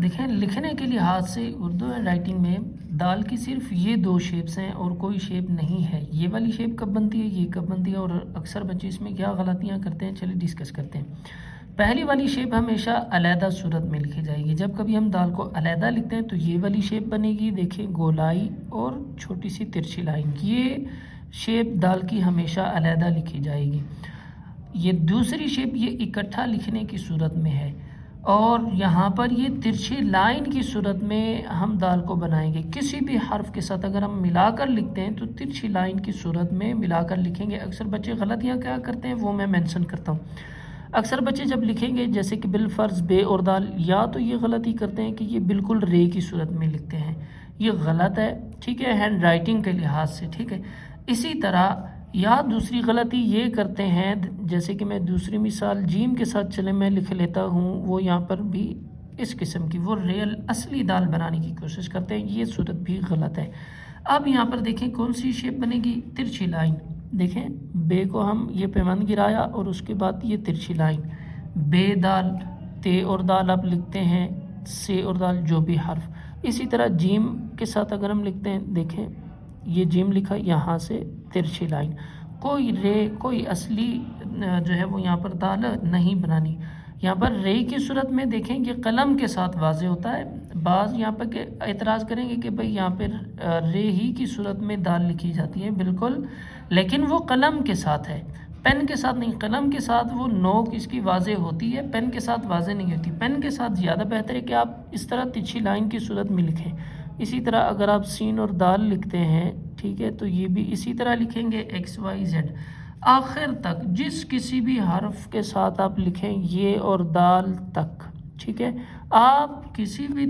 دیکھیں لکھنے کے لحاظ سے اردو ہینڈ رائٹنگ میں دال کی صرف یہ دو شیپس ہیں اور کوئی شیپ نہیں ہے. یہ والی شیپ کب بنتی ہے، یہ کب بنتی ہے، اور اکثر بچے اس میں کیا غلطیاں کرتے ہیں، چلیے ڈسکس کرتے ہیں. پہلی والی شیپ ہمیشہ علیحدہ صورت میں لکھی جائے گی. جب کبھی ہم دال کو علیحدہ لکھتے ہیں تو یہ والی شیپ بنے گی، دیکھیں گولائی اور چھوٹی سی ترچھی لائن. یہ شیپ دال کی ہمیشہ علیحدہ لکھی جائے گی. یہ دوسری شیپ یہ اکٹھا لکھنے کی صورت میں ہے، اور یہاں پر یہ ترچھی لائن کی صورت میں ہم دال کو بنائیں گے. کسی بھی حرف کے ساتھ اگر ہم ملا کر لکھتے ہیں تو ترچھی لائن کی صورت میں ملا کر لکھیں گے. اکثر بچے غلطیاں کیا کرتے ہیں وہ میں مینشن کرتا ہوں. اکثر بچے جب لکھیں گے جیسے کہ بالفرض بے اور دال، یا تو یہ غلطی کرتے ہیں کہ یہ بالکل رے کی صورت میں لکھتے ہیں. یہ غلط ہے، ٹھیک ہے، ہینڈ رائٹنگ کے لحاظ سے، ٹھیک ہے. اسی طرح یا دوسری غلطی یہ کرتے ہیں، جیسے کہ میں دوسری مثال جیم کے ساتھ چلے میں لکھ لیتا ہوں، وہ یہاں پر بھی اس قسم کی وہ ریل اصلی دال بنانے کی کوشش کرتے ہیں. یہ صورت بھی غلط ہے. اب یہاں پر دیکھیں کون سی شیپ بنے گی، ترچھی لائن. دیکھیں بے کو ہم یہ پیمند گرایا اور اس کے بعد یہ ترچھی لائن. بے دال، تے اور دال آپ لکھتے ہیں، سے اور دال جو بھی حرف. اسی طرح جیم کے ساتھ اگر ہم لکھتے ہیں، دیکھیں یہ جیم لکھا، یہاں سے ترچھی لائن. کوئی رے، کوئی اصلی جو ہے وہ یہاں پر دال نہیں بنانی. یہاں پر رے کی صورت میں دیکھیں یہ قلم کے ساتھ واضح ہوتا ہے. بعض یہاں پر اعتراض کریں گے کہ بھئی یہاں پر رے ہی کی صورت میں دال لکھی جاتی ہے. بالکل، لیکن وہ قلم کے ساتھ ہے، پین کے ساتھ نہیں. قلم کے ساتھ وہ نوک اس کی واضح ہوتی ہے، پین کے ساتھ واضح نہیں ہوتی. پین کے ساتھ زیادہ بہتر ہے کہ آپ اس طرح ترچھی لائن کی صورت میں لکھیں. اسی طرح اگر آپ سین اور دال لکھتے ہیں، ٹھیک ہے، تو یہ بھی اسی طرح لکھیں گے، ایکس وائی زیڈ. آخر تک جس کسی بھی حرف کے ساتھ آپ لکھیں یہ اور دال تک، ٹھیک ہے. آپ کسی بھی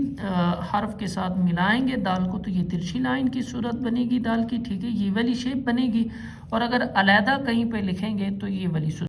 حرف کے ساتھ ملائیں گے دال کو تو یہ ترچھی لائن کی صورت بنے گی دال کی، ٹھیک ہے، یہ والی شیپ بنے گی. اور اگر علیحدہ کہیں پہ لکھیں گے تو یہ والی صورت